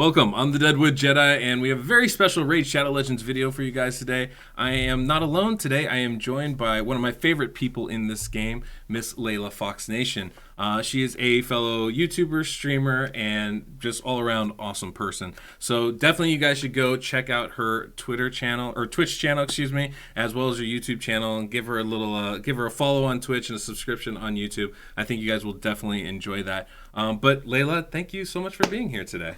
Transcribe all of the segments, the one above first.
Welcome, I'm the Deadwood Jedi, and we have a very special Raid Shadow Legends video for you guys today. I am not alone today. I am joined by one of my favorite people in this game, Miss LeilaFoxNation. She is a fellow YouTuber, streamer, and just all-around awesome person. So definitely you guys should go check out her Twitter channel, or Twitch channel, excuse me, as well as her YouTube channel, and give her a little, give her a follow on Twitch and a subscription on YouTube. I think you guys will definitely enjoy that. But Leila, thank you so much for being here today.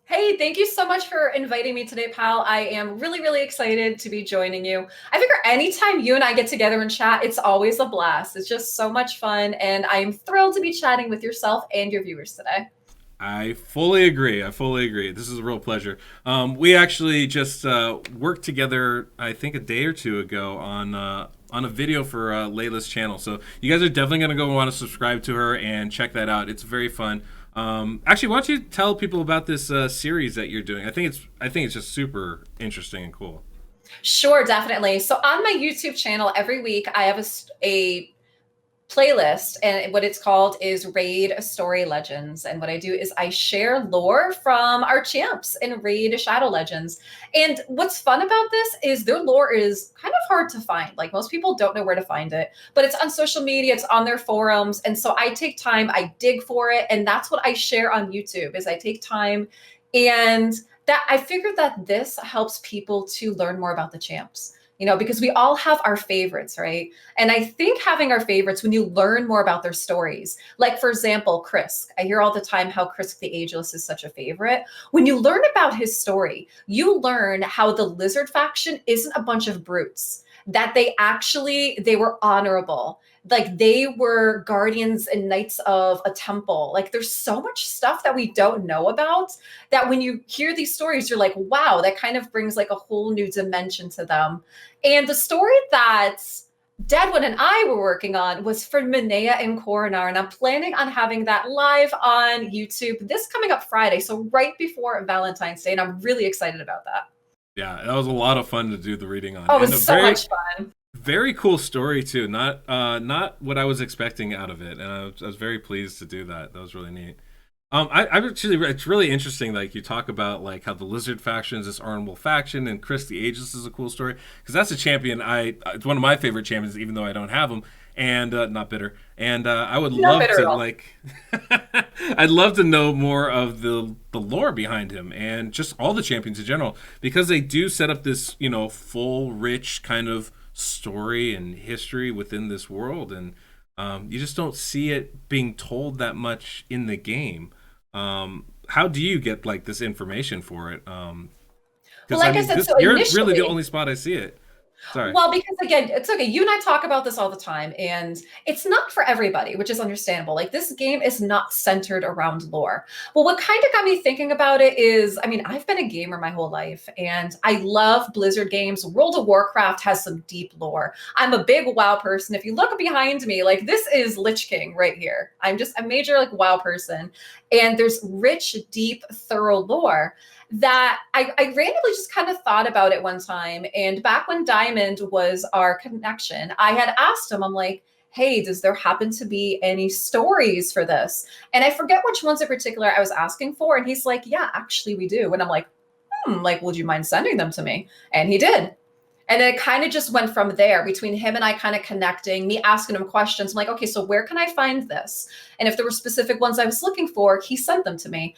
Hey, thank you so much for inviting me today, pal. I am really excited to be joining you. I figure anytime you and I get together and chat, it's always a blast. It's just so much fun, and I am thrilled to be chatting with yourself and your viewers today. I fully agree. I fully agree. This is a real pleasure. We actually just worked together, I think, a day or two ago on a video for Leila's channel. So you guys are definitely going to go want to subscribe to her and check that out. It's very fun. Actually, why don't you tell people about this series that you're doing? I think it's just super interesting and cool. Sure, definitely. So on my YouTube channel, every week I have a playlist, and what it's called is Raid Story Legends. And what I do is I share lore from our champs in Raid Shadow Legends. And what's fun about this is their lore is kind of hard to find. Like, most people don't know where to find it, but it's on social media, it's on their forums. And so I take time, I dig for it, and that's what I share on YouTube. Is I take time, and that I figured that this helps people to learn more about the champs. You know, because we all have our favorites, right? And I think having our favorites, when you learn more about their stories, like, for example, Krisk. I hear all the time how Krisk the Ageless is such a favorite. When you learn about his story, you learn how the Lizard faction isn't a bunch of brutes, that they were honorable. Like, they were guardians and knights of a temple. Like, there's so much stuff that we don't know about, that when you hear these stories, you're like, wow, that kind of brings like a whole new dimension to them. And the story that Deadwood and I were working on was for Minea and Coronar, and I'm planning on having that live on YouTube this coming up Friday, so right before Valentine's Day, and I'm really excited about that. Yeah, that was a lot of fun to do the reading on. Oh, it was so much fun. Very cool story too. Not what I was expecting out of it, and I was very pleased to do that. That was really neat. It's really interesting. Like, you talk about like how the Lizard faction is this honorable faction, and Krisk the Ageless is a cool story, because that's a champion. It's one of my favorite champions, even though I don't have him, and not bitter. And I would love to like, I'd love to know more of the lore behind him and just all the champions in general, because they do set up this full, rich kind of story and history within this world, and you just don't see it being told that much in the game. How do you get like this information for it? Well, like I said, so you're really the only spot I see it. Sorry. Well, because again, it's okay. You and I talk about this all the time, and it's not for everybody, which is understandable. Like, this game is not centered around lore. Well, what kind of got me thinking about it is, I mean, I've been a gamer my whole life, and I love Blizzard games. World of Warcraft has some deep lore. I'm a big WoW person. If you look behind me, like, this is Lich King right here. I'm just a major like WoW person, and there's rich, deep, thorough lore that I randomly just kind of thought about it one time. And back when Diamond was our connection, I had asked him, I'm like, hey, does there happen to be any stories for this? And I forget which ones in particular I was asking for. And he's like, yeah, actually we do. And I'm like, like, would you mind sending them to me? And he did. And then it kind of just went from there, between him and I kind of connecting, me asking him questions. I'm like, okay, so where can I find this? And if there were specific ones I was looking for, he sent them to me.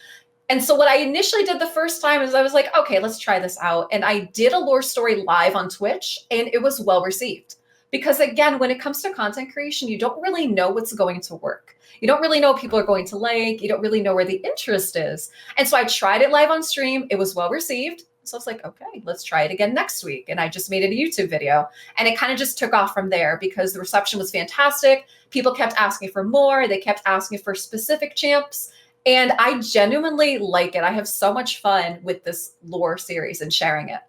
And so what I initially did the first time is I was like, okay, let's try this out. And I did a lore story live on Twitch, and it was well received. Because again, when it comes to content creation, you don't really know what's going to work. You don't really know what people are going to like. You don't really know where the interest is. And so I tried it live on stream. It was well received. So I was like, okay, let's try it again next week. And I just made it a YouTube video. And it kind of just took off from there, because the reception was fantastic. People kept asking for more. They kept asking for specific champs. And I genuinely like it. I have so much fun with this lore series and sharing it.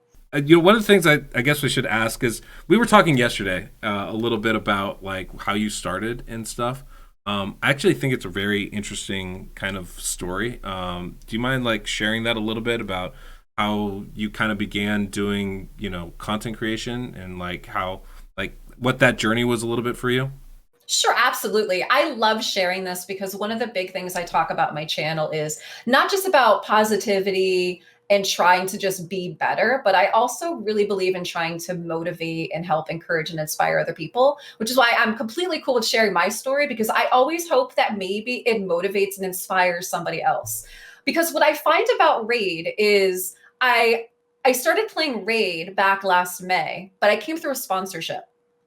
One of the things I guess we should ask is, we were talking yesterday a little bit about like how you started and stuff. I actually think it's a very interesting kind of story. Do you mind like sharing that a little bit about how you kind of began doing, content creation, and like how, like, what that journey was a little bit for you? Sure, absolutely. I love sharing this because one of the big things I talk about on my channel is not just about positivity and trying to just be better, but I also really believe in trying to motivate and help encourage and inspire other people, which is why I'm completely cool with sharing my story because I always hope that maybe it motivates and inspires somebody else. Because what I find about Raid is I started playing Raid back last May, but I came through a sponsorship,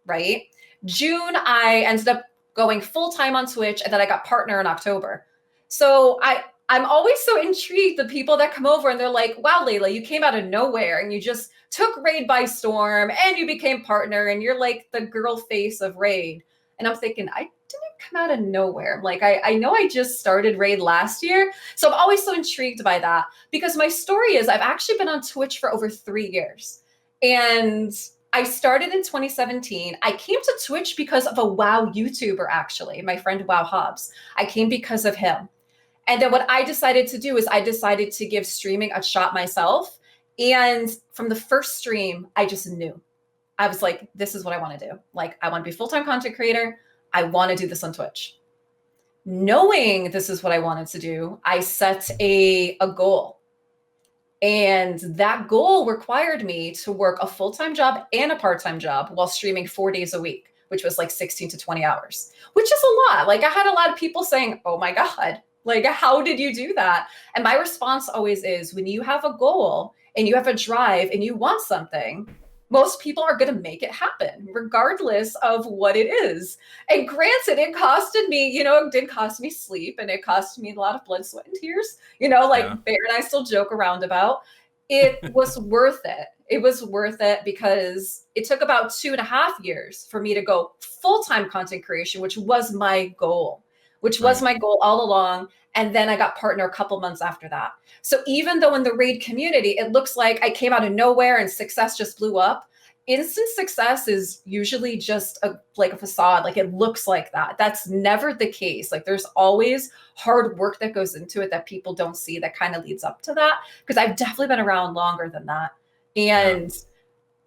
right? June, I ended up going full time on Twitch, and then I got partner in October. So I'm always so intrigued the people that come over and they're like, "Wow, Layla, you came out of nowhere and you just took Raid by storm and you became partner and you're like the girl face of Raid." And I'm thinking, I didn't come out of nowhere. Like I know I just started Raid last year, so I'm always so intrigued by that because my story is I've actually been on Twitch for over 3 years, and I started in 2017. I came to Twitch because of a WoW YouTuber, actually, my friend WoW Hobbs. I came because of him. And then what I decided to do is I decided to give streaming a shot myself. And from the first stream, I just knew. I was like, this is what I want to do. Like, I want to be a full-time content creator. I want to do this on Twitch. Knowing this is what I wanted to do, I set a goal. And that goal required me to work a full-time job and a part-time job while streaming 4 days a week, which was like 16 to 20 hours, which is a lot. Like I had a lot of people saying, "Oh my God, like how did you do that?" And my response always is when you have a goal and you have a drive and you want something, most people are going to make it happen, regardless of what it is. And granted, it costed me, it did cost me sleep and it cost me a lot of blood, sweat, and tears, Yeah. like Bear and I still joke around about. It was worth it. It was worth it because it took about 2.5 years for me to go full-time content creation, which was my goal, Right. all along. And then I got partner a couple months after that. So even though in the Raid community, it looks like I came out of nowhere and success just blew up, instant success is usually just like a facade. Like it looks like that. That's never the case. Like there's always hard work that goes into it that people don't see that kind of leads up to that. Because I've definitely been around longer than that. Yeah. And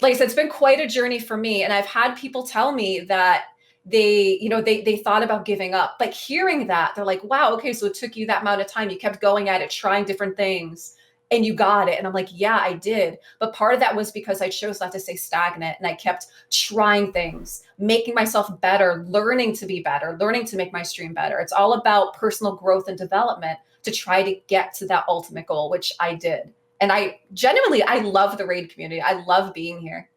like I said, it's been quite a journey for me. And I've had people tell me that they thought about giving up. Like hearing that, they're like, "Wow, okay, so it took you that amount of time. You kept going at it, trying different things, and you got it." And I'm like, "Yeah, I did." But part of that was because I chose not to stay stagnant and I kept trying things, making myself better, learning to be better, learning to make my stream better. It's all about personal growth and development to try to get to that ultimate goal, which I did. And I love the Raid community. I love being here.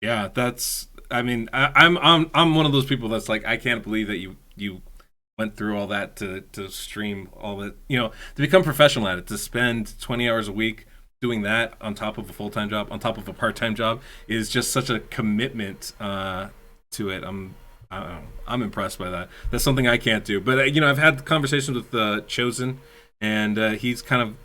Yeah, that's. I mean, I'm one of those people that's like, I can't believe that you went through all that to stream all that, to become professional at it, to spend 20 hours a week doing that on top of a full time job, on top of a part time job, is just such a commitment to it. I don't know, I'm impressed by that. That's something I can't do. But I've had conversations with Chosen, and he's kind of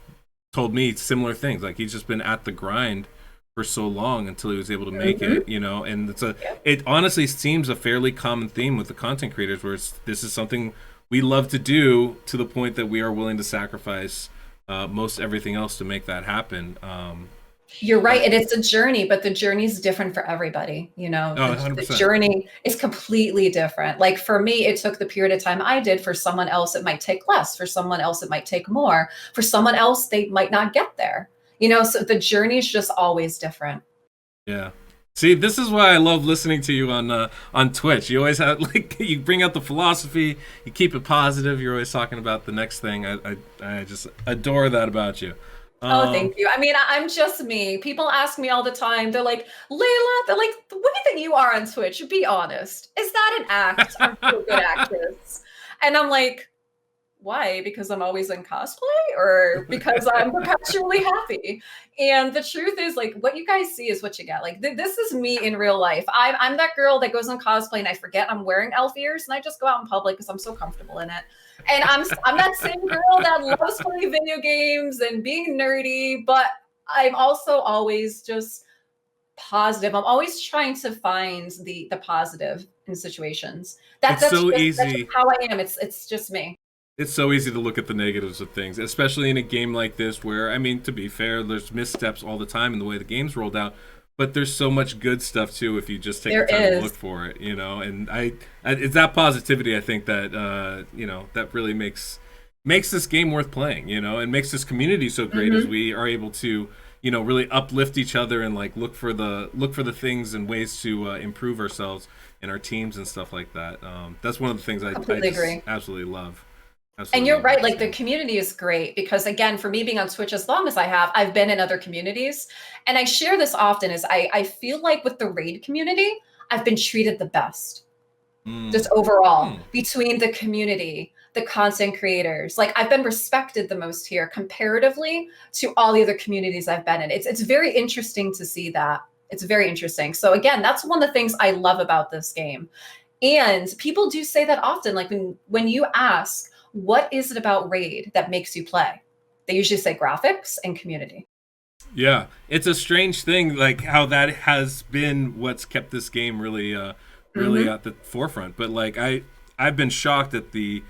told me similar things. Like he's just been at the grind for so long until he was able to make Mm-hmm. it, and it honestly seems a fairly common theme with the content creators where this is something we love to do to the point that we are willing to sacrifice most everything else to make that happen. You're right. But And it's a journey, but the journey is different for everybody. oh, The 100%. journey is completely different. Like for me, it took the period of time I did. For someone else, it might take less. For someone else, it might take more. For someone else, they might not get there. So the journey is just always different. Yeah. See, this is why I love listening to you on Twitch. You always have like you bring out the philosophy, you keep it positive. You're always talking about the next thing. I just adore that about you. Oh, Um, thank you. I mean, I'm just me. People ask me all the time. They're like, "Layla, they're like, the way that you are on Twitch, be honest. Is that an act? Are you a good actress?" And I'm like, why? Because I'm always in cosplay or because I'm perpetually happy? And the truth is, like, what you guys see is what you get. Like, this is me in real life. I'm that girl that goes in cosplay and I forget I'm wearing elf ears and I just go out in public because I'm so comfortable in it. And I'm that same girl that loves playing video games and being nerdy, but I'm also always just positive. I'm always trying to find the positive in situations. That it's so that's just easy. how I am. It's just me. It's so easy to look at the negatives of things, especially in a game like this where, I mean, to be fair, there's missteps all the time in the way the game's rolled out. but there's so much good stuff too if you just take the There time to is. look for it, and it's that positivity I think that that really makes this game worth playing, and makes this community so great as Mhm. we are able to really uplift each other and like look for the things and ways to improve ourselves and our teams and stuff like that. That's one of the things I Completely just agree. And absolutely you're love right, about this like the game. community is great because again, for me being on Twitch as long as I have, I've been in other communities. And I share this often is I feel like with the raid community, I've been treated the best. Just Mm. overall, Hmm. between the community, the content creators. Like I've been respected the most here comparatively to all the other communities I've been in. It's very interesting to see that. It's very interesting. So again, that's one of the things I love about this game. And people do say that often, like when you ask, what is it about Raid that makes you play? They usually say graphics and community. Yeah, it's a strange thing, like how that has been what's kept this game really Hmm. at the forefront. But like I've been shocked at the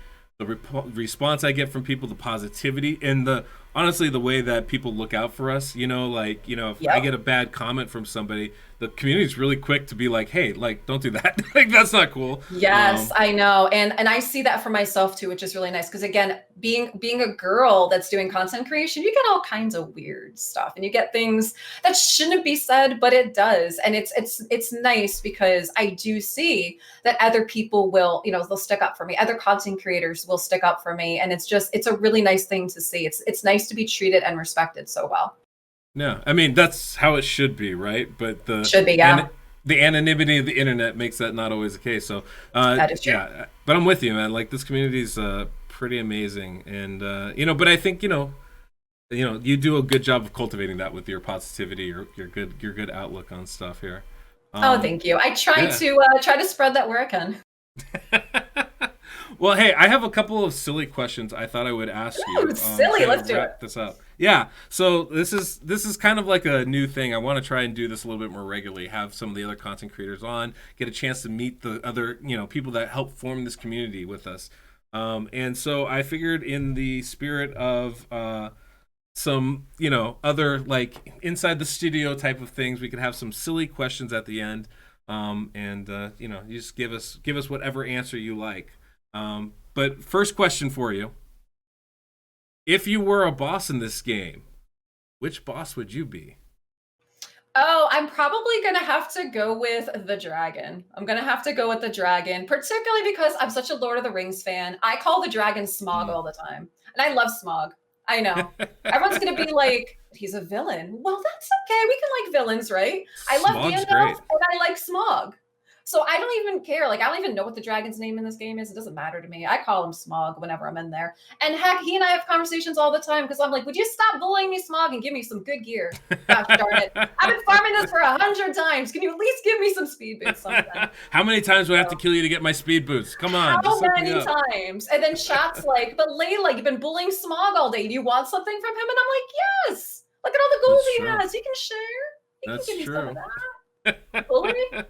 response I get from people, the positivity, and the honestly the way that people look out for us. Like if I Yep. get a bad comment from somebody, the community's really quick to be like, "Hey, like don't do that. Like that's not cool." Yes, Um, I know. And I see that for myself too, which is really nice because again, being a girl that's doing content creation, you get all kinds of weird stuff and you get things that shouldn't be said, but it does. And it's nice because I do see that other people will, they'll stick up for me. Other content creators will stick up for me and it's a really nice thing to see. It's nice to be treated and respected so well. Yeah, I mean that's how it should be, right? But Should be, and yeah. the anonymity of the internet makes that not always the case. So, That is true. yeah, but I'm with you, man. Like this community is pretty amazing, and but I think you do a good job of cultivating that with your positivity, your good outlook on stuff here. Oh, Um, thank you. I yeah. try to spread that where I can. Well, hey, I have a couple of silly questions I thought I would ask Ooh, you it's to silly. kind Let's of do it. wrap this up. Yeah, so this is kind of like a new thing. I want to try and do this a little bit more regularly. Have some of the other content creators on, get a chance to meet the other people that help form this community with us. And so I figured, in the spirit of some other like inside the studio type of things, we could have some silly questions at the end, and you just give us whatever answer you like. But first question for you: if you were a boss in this game, which boss would you be? Oh, I'm probably gonna have to go with the dragon. I'm gonna have to go with the dragon, particularly because I'm such a Lord of the Rings fan. I call the dragon Smog Mm. all the time, and I love Smog. I know. Everyone's gonna be like, he's a villain. Well, that's okay. We can like villains, right? I love Smog's Gandalf great. and I like Smog. So I don't even care. Like, I don't even know what the dragon's name in this game is. It doesn't matter to me. I call him Smog whenever I'm in there. And heck, he and I have conversations all the time because I'm like, would you stop bullying me, Smog, and give me some good gear? Gosh darn it. I've been farming this for 100 times. Can you at least give me some speed boots sometime? How many times do I have to So, kill you to get my speed boost? Come on, just how hook me many up. times? And then chat's like, but Layla, you've been bullying Smog all day. Do you want something from him? And I'm like, yes. Look at all the gold That's true. he has. He can share. He can That's give me some of true. that. It's Bully me.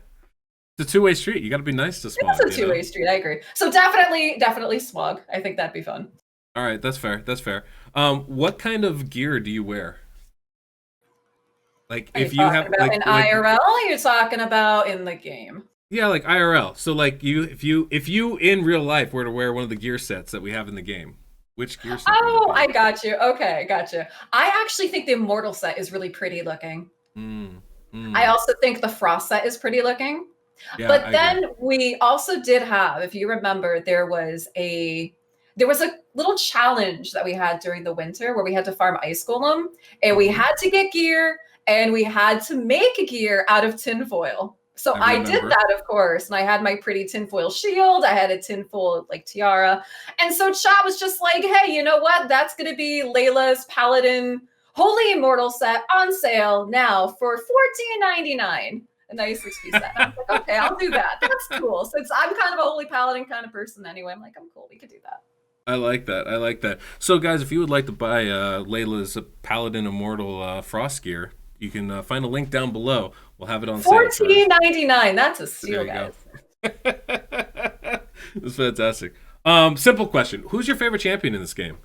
a two-way street. You got to be nice to It Smog, is a two-way street. I agree. So definitely Smog. I think that'd be fun. All right, that's fair. That's fair. What kind of gear do you wear? Like Are you if you talking have about in like IRL? Or are you talking about in the game? yeah, like IRL. So like if you in real life were to wear one of the gear sets that we have in the game, which gear set would it Oh, be? I got you. Okay, gotcha. I actually think the Immortal set is really pretty looking. Mm, I mm. also think the Frost set is pretty looking. Yeah, But I agree. then we also did have, if you remember, there was a little challenge that we had during the winter where we had to farm ice golem and we Hmm. had to get gear and we had to make gear out of tinfoil. So I I did remember. that, of course, and I had my pretty tinfoil shield. I had a tinfoil like tiara, and so chat was just like, "Hey, you know what? That's going to be Layla's Paladin Holy Immortal set on sale now for 14.99." A nice 6-piece set. And I was like, okay, I'll do that. That's cool. Since I'm kind of a holy paladin kind of person anyway, I'm like, I'm cool. We could do that. I like that. I like that. So, guys, if you would like to buy Layla's Paladin Immortal Frost gear, you can find a link down below. We'll have it on sale for. 14.99. That's a There steal, you go. guys. That's fantastic. Simple question: who's your favorite champion in this game?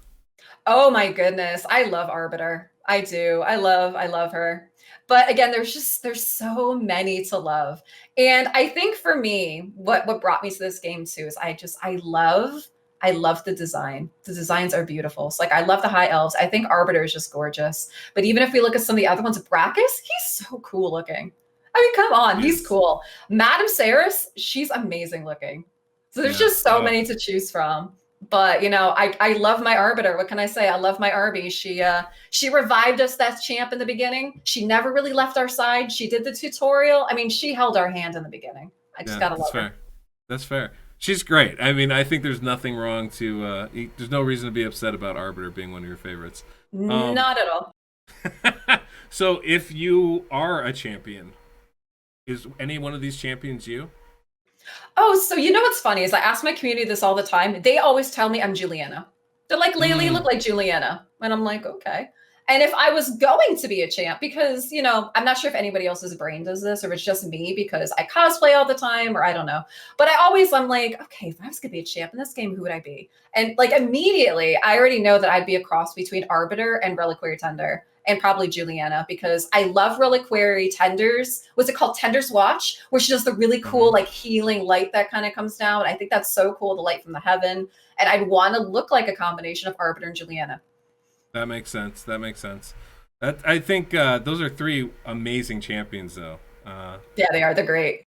Oh my goodness. I love Arbiter. I do. I love her. But again, there's so many to love. And I think for me, what brought me to this game too is I love the design. The designs are beautiful. So like I love the high elves. I think Arbiter is just gorgeous. But even if we look at some of the other ones, Brackus, he's so cool looking. I mean, come on, he's Yes. cool. Madame Saris, she's amazing looking. So there's Yeah. just so many to choose from. But I love my Arbiter. What can I say? I love my Arby. She revived us that champ in the beginning. She never really left our side. She did the tutorial. I mean, she held our hand in the beginning. I just Yeah, gotta that's love her. fair. That's fair. She's great. I mean, I think there's nothing wrong to. There's no reason to be upset about Arbiter being one of your favorites. Um, Not at all. so if you are a champion, is any one of these champions you? Oh, so you know what's funny is I ask my community this all the time. They always tell me I'm Juliana. They're like, Layla, you Mm, look like Juliana. And I'm like, okay. And if I was going to be a champ, because, I'm not sure if anybody else's brain does this or it's just me because I cosplay all the time or I don't know. But I'm like, okay, if I was going to be a champ in this game, who would I be? And like immediately, I already know that I'd be a cross between Arbiter and Reliquary Tender and probably Juliana because I love Reliquary Tenders. What's it called? Tender's Watch, where she does the really cool, mhm. like healing light that kind of comes down. I think that's so cool, the light from the heaven. And I'd want to look like a combination of Arbiter and Juliana. That makes sense. That makes sense. I think those are three amazing champions, though. Yeah, they are. They're great.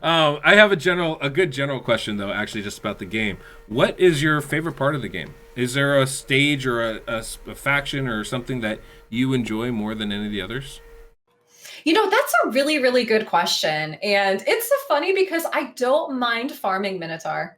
I have a good general question though, actually, just about the game. What is your favorite part of the game? Is there a stage or a faction or something that you enjoy more than any of the others? That's a really, really good question. And it's so funny because I don't mind farming Minotaur.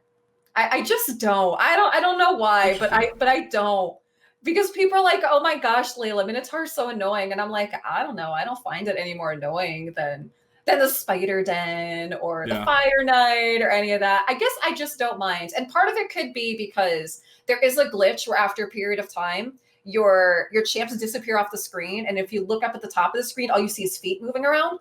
I just don't. I don't know why, but Interesting. I don't. Because people are like, oh my gosh, Layla, Minotaur's so annoying. And I'm like, I don't know. I don't find it any more annoying than the spider den or the Yeah. fire knight or any of that. I guess I just don't mind. And part of it could be because there is a glitch where after a period of time, your champs disappear off the screen. And if you look up at the top of the screen, all you see is feet moving around.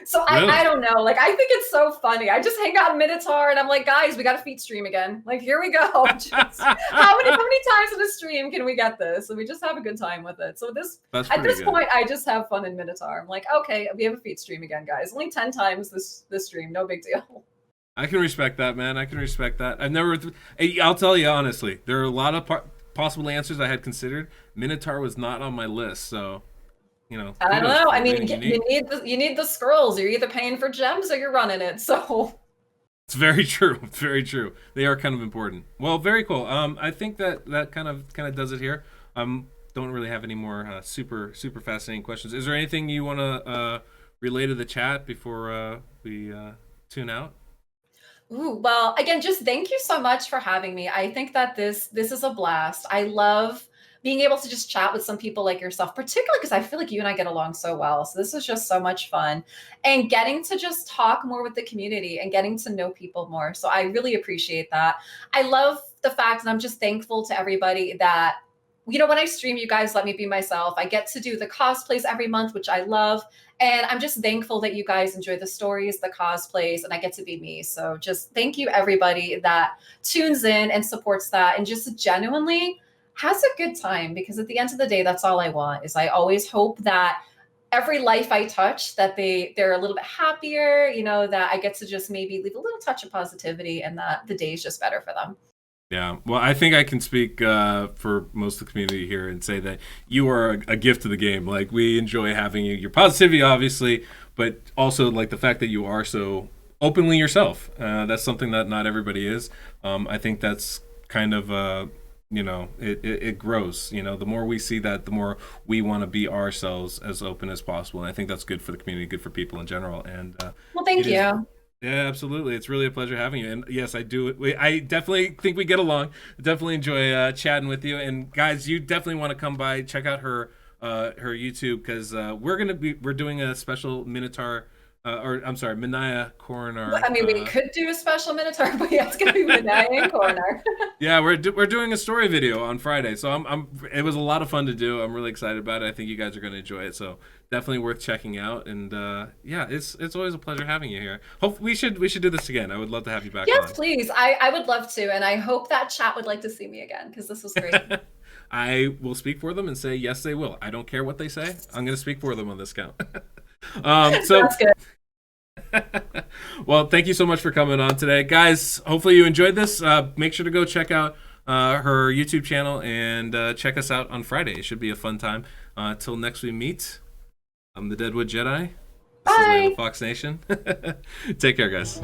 So I Really? don't know. Like I think it's so funny. I just hang out in Minotaur and I'm like, guys, we got a feet stream again. Like here we go. Just how many times in a stream can we get this? And we just have a good time with it. So this That's at pretty this good. point, I just have fun in Minotaur. I'm like, okay, we have a feet stream again, guys. Only 10 times this stream, no big deal. I can respect that, man. I can respect that. I've never. I'll tell you honestly, there are a lot of possible answers I had considered. Minotaur was not on my list, so I don't kudos know. for I mean, remaining unique. you need the scrolls. You're either paying for gems or you're running it. So It's very true. It's very true. They are kind of important. Well, very cool. I think that kind of does it here. Don't really have any more super fascinating questions. Is there anything you want to relay to the chat before we tune out? ooh, well, again, just thank you so much for having me. I think that this is a blast. I love being able to just chat with some people like yourself, particularly because I feel like you and I get along so well. So this is just so much fun and getting to just talk more with the community and getting to know people more. So I really appreciate that. I love the fact and I'm just thankful to everybody that when I stream, you guys let me be myself. I get to do the cosplays every month, which I love. And I'm just thankful that you guys enjoy the stories, the cosplays, and I get to be me. So just thank you, everybody that tunes in and supports that and just genuinely has a good time because at the end of the day, that's all I want is I always hope that every life I touch, that they're a little bit happier, that I get to just maybe leave a little touch of positivity and that the day is just better for them. Yeah, well, I think I can speak for most of the community here and say that you are a gift to the game. Like we enjoy having you, your positivity, obviously, but also like the fact that you are so openly yourself. That's something that not everybody is. I think that's kind of it grows. The more we see that, the more we want to be ourselves as open as possible. And I think that's good for the community, good for people in general. And Well, thank it is you. yeah, absolutely. It's really a pleasure having you. And yes, I do. I definitely think we get along. Definitely enjoy chatting with you. And guys, you definitely want to come by, check out her YouTube because we're doing a special Minotaur, or I'm sorry, Minaya I Coronar. mean, we could do a special Minotaur, but yeah, it's going to be Midnight and Corner. Yeah, we're doing a story video on Friday, so I'm it was a lot of fun to do. I'm really excited about it. I think you guys are going to enjoy it. So definitely worth checking out. And yeah, it's always a pleasure having you here. Hope we should do this again. I would love to have you back Yes, on. please. I would love to. And I hope that chat would like to see me again because this was great. I will speak for them and say yes, they will. I don't care what they say. I'm going to speak for them on this count. So, That's good. well, thank you so much for coming on today, guys. Hopefully you enjoyed this. Make sure to go check out her YouTube channel and check us out on Friday. It should be a fun time. Till next we meet, I'm the Deadwood Jedi. This is Layla Bye. Fox Nation. Take care, guys.